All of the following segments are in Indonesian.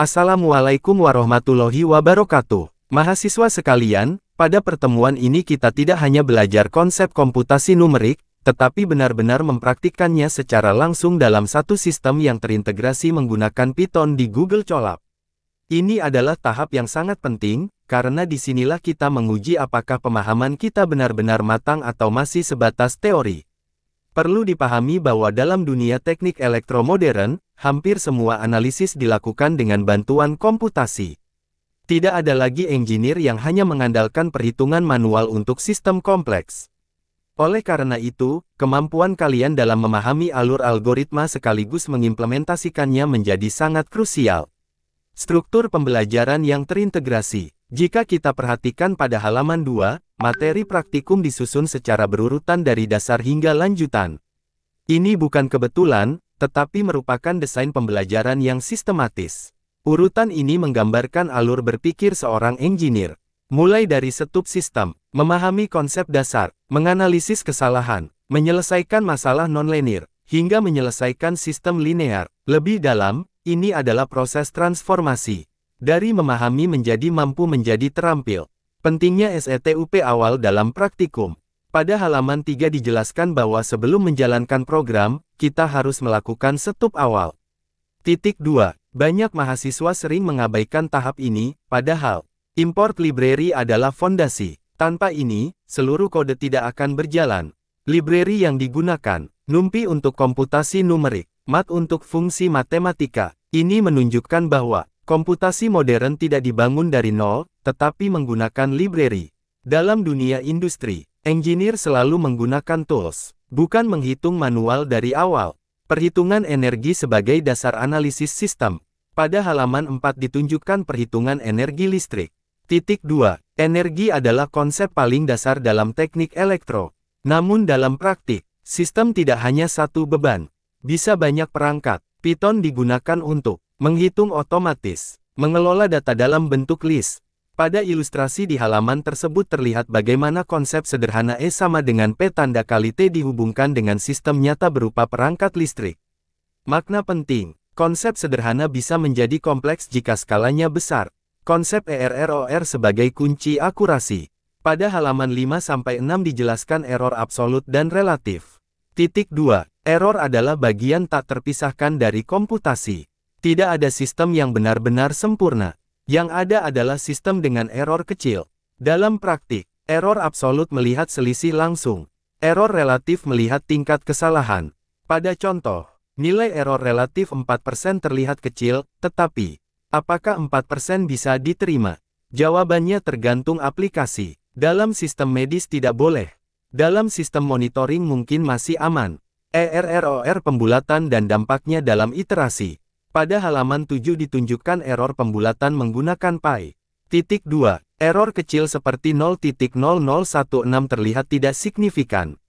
Assalamualaikum warahmatullahi wabarakatuh. Mahasiswa sekalian, pada pertemuan ini kita tidak hanya belajar konsep komputasi numerik, tetapi benar-benar mempraktikkannya secara langsung dalam satu sistem yang terintegrasi menggunakan Python di Google Colab. Ini adalah tahap yang sangat penting, karena disinilah kita menguji apakah pemahaman kita benar-benar matang atau masih sebatas teori. Perlu dipahami bahwa dalam dunia teknik elektromodern, hampir semua analisis dilakukan dengan bantuan komputasi. Tidak ada lagi engineer yang hanya mengandalkan perhitungan manual untuk sistem kompleks. Oleh karena itu, kemampuan kalian dalam memahami alur algoritma sekaligus mengimplementasikannya menjadi sangat krusial. Struktur pembelajaran yang terintegrasi. Jika kita perhatikan pada halaman 2, materi praktikum disusun secara berurutan dari dasar hingga lanjutan. Ini bukan kebetulan, tetapi merupakan desain pembelajaran yang sistematis. Urutan ini menggambarkan alur berpikir seorang engineer. Mulai dari setup sistem, memahami konsep dasar, menganalisis kesalahan, menyelesaikan masalah nonlinear, hingga menyelesaikan sistem linear. Lebih dalam, ini adalah proses transformasi. Dari memahami menjadi mampu menjadi terampil. Pentingnya SETUP awal dalam praktikum. Pada halaman 3 dijelaskan bahwa sebelum menjalankan program, kita harus melakukan setup awal. Titik 2. Banyak mahasiswa sering mengabaikan tahap ini, padahal import library adalah fondasi. Tanpa ini, seluruh kode tidak akan berjalan. Library yang digunakan, NumPy untuk komputasi numerik, Math untuk fungsi matematika. Ini menunjukkan bahwa komputasi modern tidak dibangun dari nol, tetapi menggunakan library. Dalam dunia industri, engineer selalu menggunakan tools, bukan menghitung manual dari awal. Perhitungan energi sebagai dasar analisis sistem. Pada halaman 4 ditunjukkan perhitungan energi listrik. Titik 2. Energi adalah konsep paling dasar dalam teknik elektro. Namun dalam praktik, sistem tidak hanya satu beban. Bisa banyak perangkat. Python digunakan untuk menghitung otomatis, mengelola data dalam bentuk list. Pada ilustrasi di halaman tersebut terlihat bagaimana konsep sederhana E sama dengan P tanda kali T dihubungkan dengan sistem nyata berupa perangkat listrik. Makna penting, konsep sederhana bisa menjadi kompleks jika skalanya besar. Konsep ERROR sebagai kunci akurasi. Pada halaman 5-6 dijelaskan error absolut dan relatif. Titik 2. Error adalah bagian tak terpisahkan dari komputasi. Tidak ada sistem yang benar-benar sempurna. Yang ada adalah sistem dengan error kecil. Dalam praktik, error absolut melihat selisih langsung. Error relatif melihat tingkat kesalahan. Pada contoh, nilai error relatif 4% terlihat kecil, tetapi apakah 4% bisa diterima? Jawabannya tergantung aplikasi. Dalam sistem medis tidak boleh. Dalam sistem monitoring mungkin masih aman. ERROR pembulatan dan dampaknya dalam iterasi. Pada halaman 7 ditunjukkan error pembulatan menggunakan Py. Titik 2. Error kecil seperti 0,0016 terlihat tidak signifikan.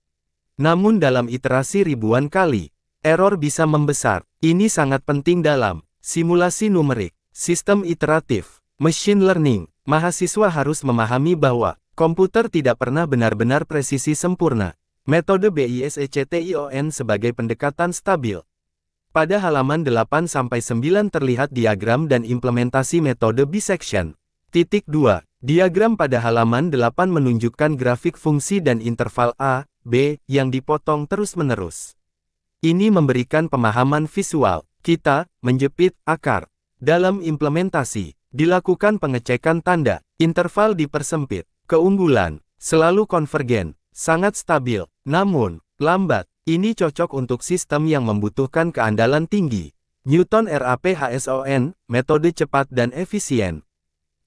Namun dalam iterasi ribuan kali, error bisa membesar. Ini sangat penting dalam simulasi numerik, sistem iteratif, machine learning. Mahasiswa harus memahami bahwa komputer tidak pernah benar-benar presisi sempurna. Metode BISECTION sebagai pendekatan stabil. Pada halaman 8-9 terlihat diagram dan implementasi metode bisection. Titik 2. Diagram pada halaman 8 menunjukkan grafik fungsi dan interval A, B, yang dipotong terus-menerus. Ini memberikan pemahaman visual. Kita menjepit akar. Dalam implementasi, dilakukan pengecekan tanda. Interval dipersempit. Keunggulan, selalu konvergen. Sangat stabil, namun lambat. Ini cocok untuk sistem yang membutuhkan keandalan tinggi. Newton RAPHSON, metode cepat dan efisien.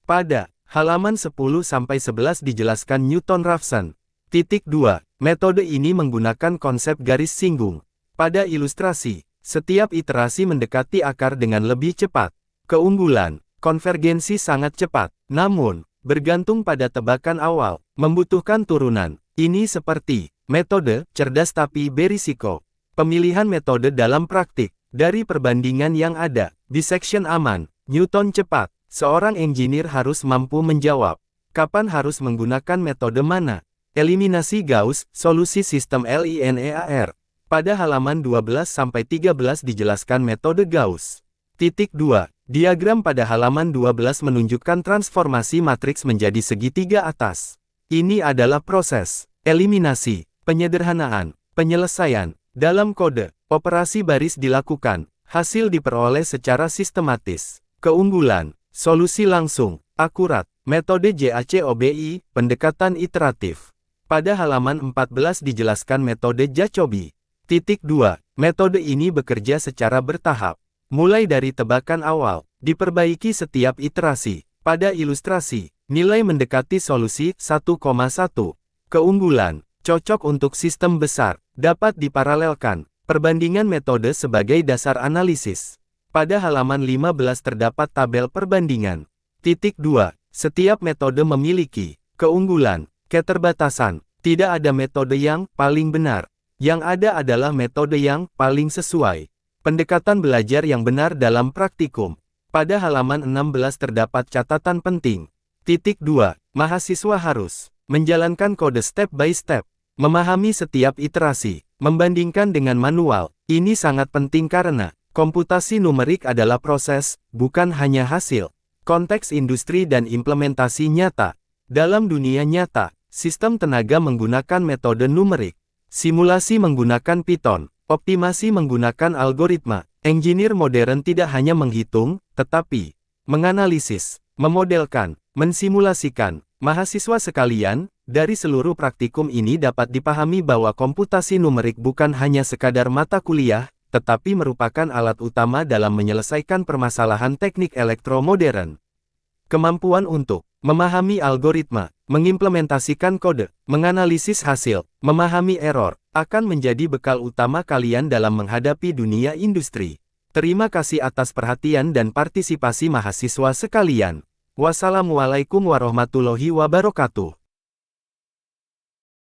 Pada halaman 10-11 dijelaskan Newton-Raphson. Titik 2. Metode ini menggunakan konsep garis singgung. Pada ilustrasi, setiap iterasi mendekati akar dengan lebih cepat. Keunggulan, konvergensi sangat cepat, namun bergantung pada tebakan awal, membutuhkan turunan. Ini seperti metode cerdas tapi berisiko. Pemilihan metode dalam praktik. Dari perbandingan yang ada, bisection aman, Newton cepat. Seorang engineer harus mampu menjawab. Kapan harus menggunakan metode mana? Eliminasi Gauss, solusi sistem LINEAR. Pada halaman 12-13 dijelaskan metode Gauss. Titik 2. Diagram pada halaman 12 menunjukkan transformasi matriks menjadi segitiga atas. Ini adalah proses eliminasi, penyederhanaan, penyelesaian. Dalam kode, operasi baris dilakukan, hasil diperoleh secara sistematis. Keunggulan, solusi langsung, akurat, metode JACOBI, pendekatan iteratif. Pada halaman 14 dijelaskan metode Jacobi. Titik 2. Metode ini bekerja secara bertahap. Mulai dari tebakan awal, diperbaiki setiap iterasi. Pada ilustrasi, nilai mendekati solusi 1,1. Keunggulan, cocok untuk sistem besar, dapat diparalelkan. Perbandingan metode sebagai dasar analisis. Pada halaman 15 terdapat tabel perbandingan. Titik 2. Setiap metode memiliki keunggulan, keterbatasan. Tidak ada metode yang paling benar. Yang ada adalah metode yang paling sesuai. Pendekatan belajar yang benar dalam praktikum. Pada halaman 16 terdapat catatan penting. Titik 2. Mahasiswa harus menjalankan kode step by step. Memahami setiap iterasi. Membandingkan dengan manual. Ini sangat penting karena komputasi numerik adalah proses, bukan hanya hasil. Konteks industri dan implementasi nyata. Dalam dunia nyata, sistem tenaga menggunakan metode numerik. Simulasi menggunakan Python. Optimasi menggunakan algoritma. Engineer modern tidak hanya menghitung, tetapi menganalisis, memodelkan, mensimulasikan. Mahasiswa sekalian, dari seluruh praktikum ini dapat dipahami bahwa komputasi numerik bukan hanya sekadar mata kuliah, tetapi merupakan alat utama dalam menyelesaikan permasalahan teknik elektro modern. Kemampuan untuk memahami algoritma, mengimplementasikan kode, menganalisis hasil, memahami error, akan menjadi bekal utama kalian dalam menghadapi dunia industri. Terima kasih atas perhatian dan partisipasi mahasiswa sekalian. Wassalamualaikum warahmatullahi wabarakatuh.